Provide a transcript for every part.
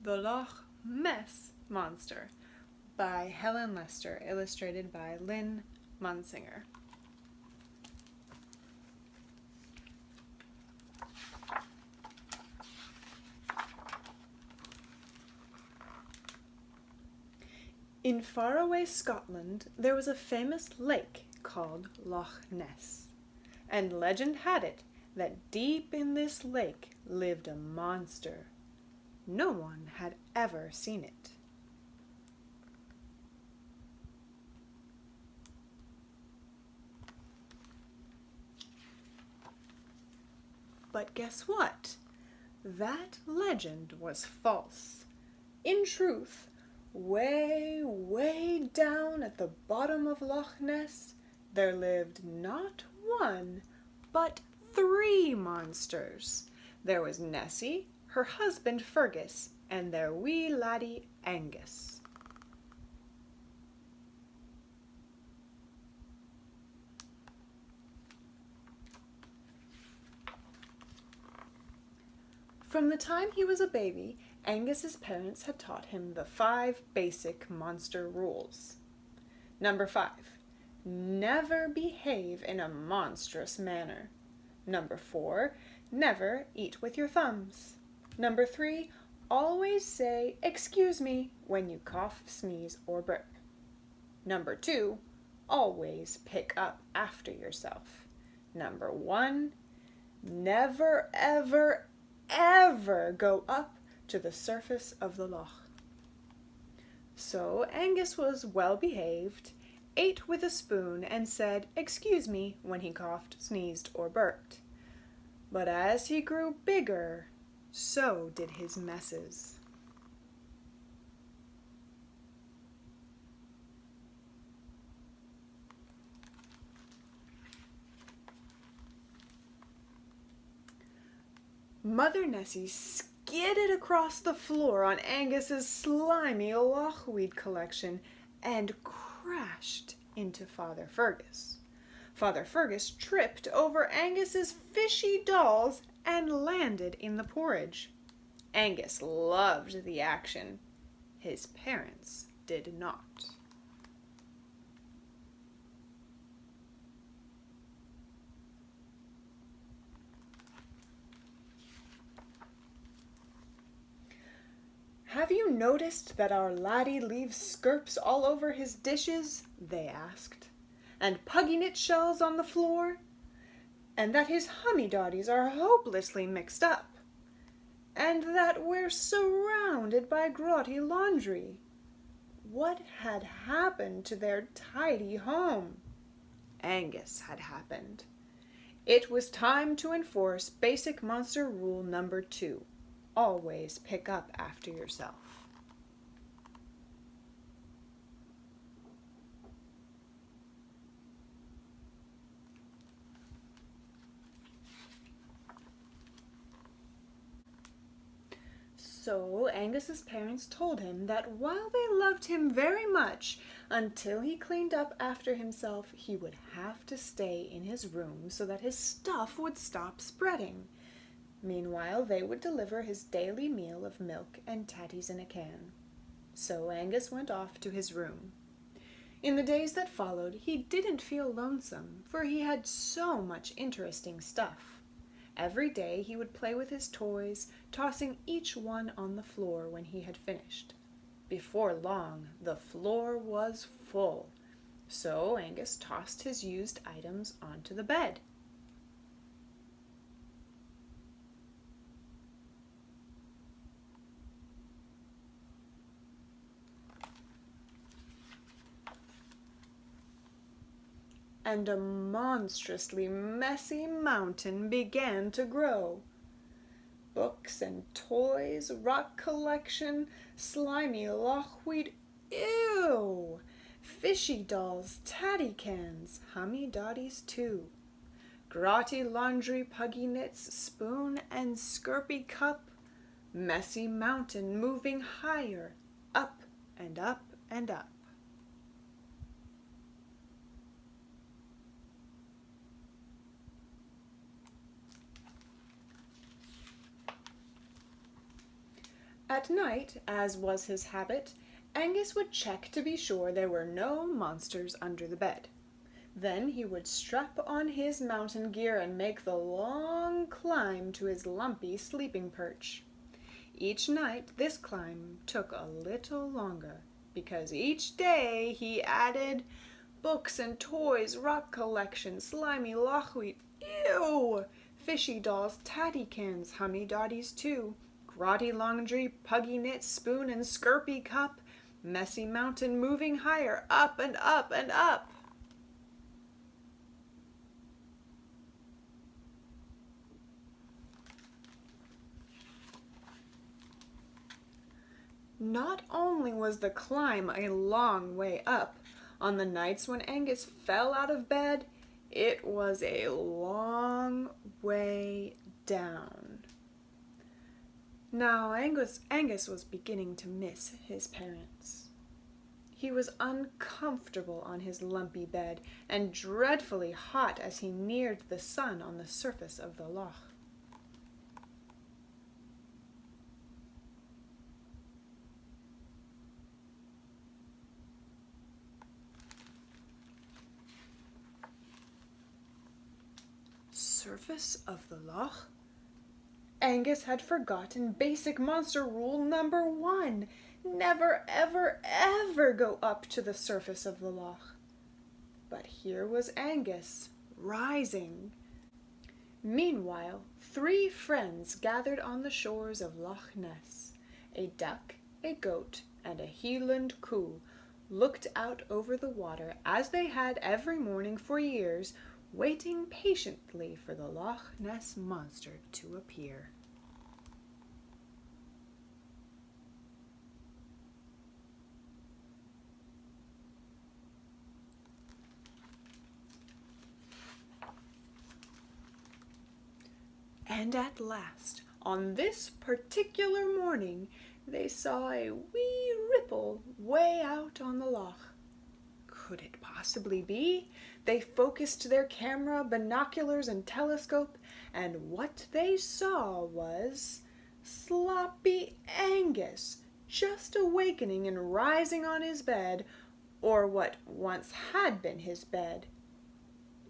The Loch Ness Monster by Helen Lester, illustrated by Lynn Munsinger. In faraway Scotland, there was a famous lake called Loch Ness, and legend had it that deep in this lake lived a monster. No one had ever seen it. But guess what? That legend was false. In truth, way, way down at the bottom of Loch Ness, there lived not one, but 3 monsters. There was Nessie, her husband Fergus, and their wee laddie Angus. From the time he was a baby, Angus's parents had taught him the 5 basic monster rules. Number 5, never behave in a monstrous manner. Number 4, never eat with your thumbs. Number 3, always say, "Excuse me," when you cough, sneeze, or burp. Number 2, always pick up after yourself. Number 1, never, ever, ever go up to the surface of the loch. So Angus was well behaved, ate with a spoon, and said, "Excuse me," when he coughed, sneezed, or burped. But as he grew bigger, so did his messes. Mother Nessie skidded across the floor on Angus's slimy lochweed collection and crashed into Father Fergus. Father Fergus tripped over Angus's fishy dolls and landed in the porridge. Angus loved the action. His parents did not. "Have you noticed that our laddie leaves skirps all over his dishes?" they asked, "and puggy-knit shells on the floor? And that his hummy-doddies are hopelessly mixed up? And that we're surrounded by grotty laundry? What had happened to their tidy home?" Angus had happened. It was time to enforce basic monster rule number 2. Always pick up after yourself. So Angus's parents told him that while they loved him very much, until he cleaned up after himself, he would have to stay in his room so that his stuff would stop spreading. Meanwhile, they would deliver his daily meal of milk and tatties in a can. So Angus went off to his room. In the days that followed, he didn't feel lonesome, for he had so much interesting stuff. Every day he would play with his toys, tossing each one on the floor when he had finished. Before long, the floor was full, so Angus tossed his used items onto the bed. And a monstrously messy mountain began to grow. Books and toys, rock collection, slimy lochweed, ew! Fishy dolls, tatty cans, hummy-doddies too. Grotty laundry, puggy knits, spoon and skirpy cup. Messy mountain moving higher, up and up and up. At night, as was his habit, Angus would check to be sure there were no monsters under the bed. Then he would strap on his mountain gear and make the long climb to his lumpy sleeping perch. Each night this climb took a little longer, because each day he added books and toys, rock collection, slimy lochweed, ew, fishy dolls, tatty cans, hummy dotties too, grotty laundry, puggy knit, spoon and skirpy cup, messy mountain moving higher, up and up and up. Not only was the climb a long way up, on the nights when Angus fell out of bed, it was a long way down. Now Angus was beginning to miss his parents. He was uncomfortable on his lumpy bed and dreadfully hot as he neared the sun on the surface of the loch. Surface of the loch? Angus had forgotten basic monster rule number 1. Never, ever, ever go up to the surface of the loch. But here was Angus, rising. Meanwhile, 3 friends gathered on the shores of Loch Ness. A duck, a goat, and a Hieland coo looked out over the water as they had every morning for years, waiting patiently for the Loch Ness monster to appear. And at last, on this particular morning, they saw a wee ripple way out on the loch. Could it possibly be? They focused their camera, binoculars, and telescope, and what they saw was Sloppy Angus, just awakening and rising on his bed, or what once had been his bed.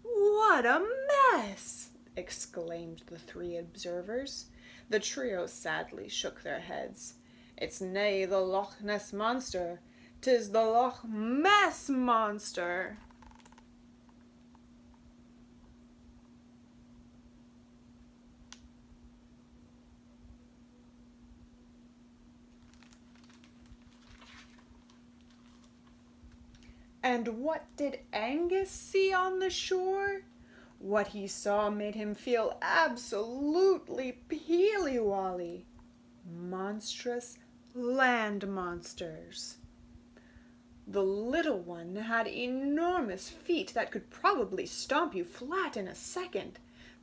"What a mess!" exclaimed the 3 observers. The trio sadly shook their heads. "It's nae the Loch Ness monster, 'tis the Loch Mess monster." And what did Angus see on the shore? What he saw made him feel absolutely peely-wally. Monstrous land monsters. The little one had enormous feet that could probably stomp you flat in a second.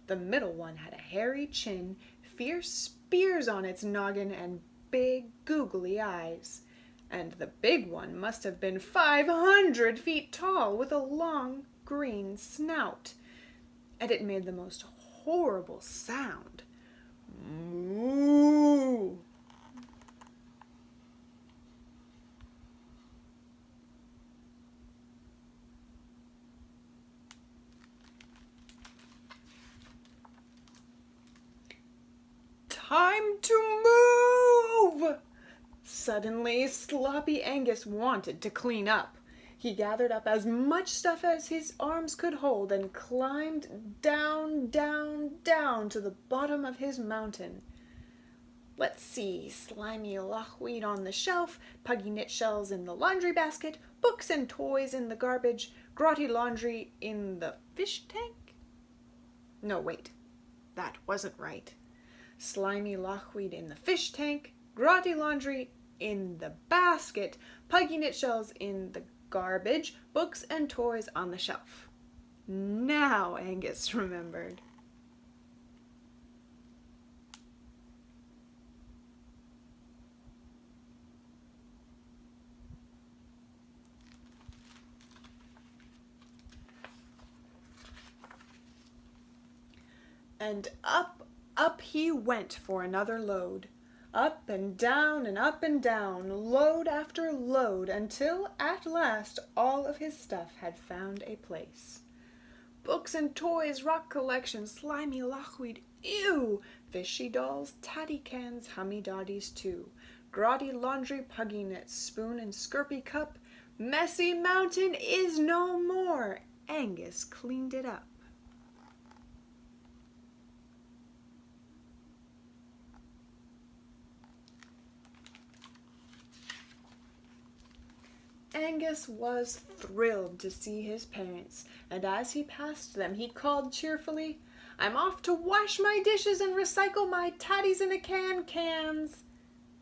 The middle one had a hairy chin, fierce spears on its noggin, and big googly eyes. And the big one must have been 500 feet tall, with a long green snout. And it made the most horrible sound. Moo! Time to move! Suddenly, Sloppy Angus wanted to clean up. He gathered up as much stuff as his arms could hold and climbed down, down, down to the bottom of his mountain. Let's see, slimy lochweed on the shelf, puggy knit shells in the laundry basket, books and toys in the garbage, grotty laundry in the fish tank? No, wait, that wasn't right. Slimy lochweed in the fish tank, grotty laundry in the basket, puggy knit shells in the garbage, books and toys on the shelf. Now Angus remembered. And up he went for another load. Up and down and up and down, load after load, until at last all of his stuff had found a place. Books and toys, rock collection, slimy lochweed, ew! Fishy dolls, tatty cans, hummy doddies too. Grotty laundry, puggy knit, spoon and skirpy cup. Messy mountain is no more. Angus cleaned it up. Angus was thrilled to see his parents, and as he passed them he called cheerfully, "I'm off to wash my dishes and recycle my tatties in a cans."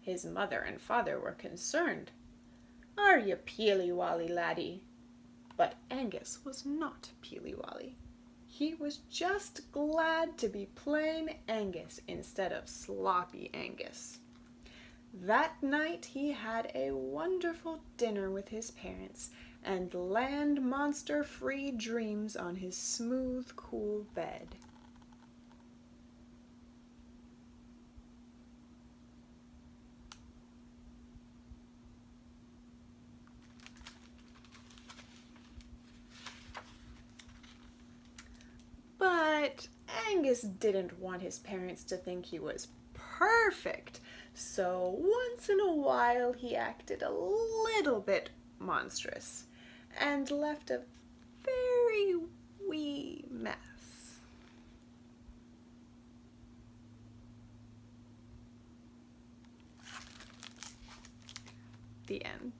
His mother and father were concerned. "Are you peely-wally, laddie?" But Angus was not peely-wally. He was just glad to be plain Angus instead of sloppy Angus. That night he had a wonderful dinner with his parents and land monster-free dreams on his smooth, cool bed. But Angus didn't want his parents to think he was perfect, so once in a while he acted a little bit monstrous and left a very wee mess. The end.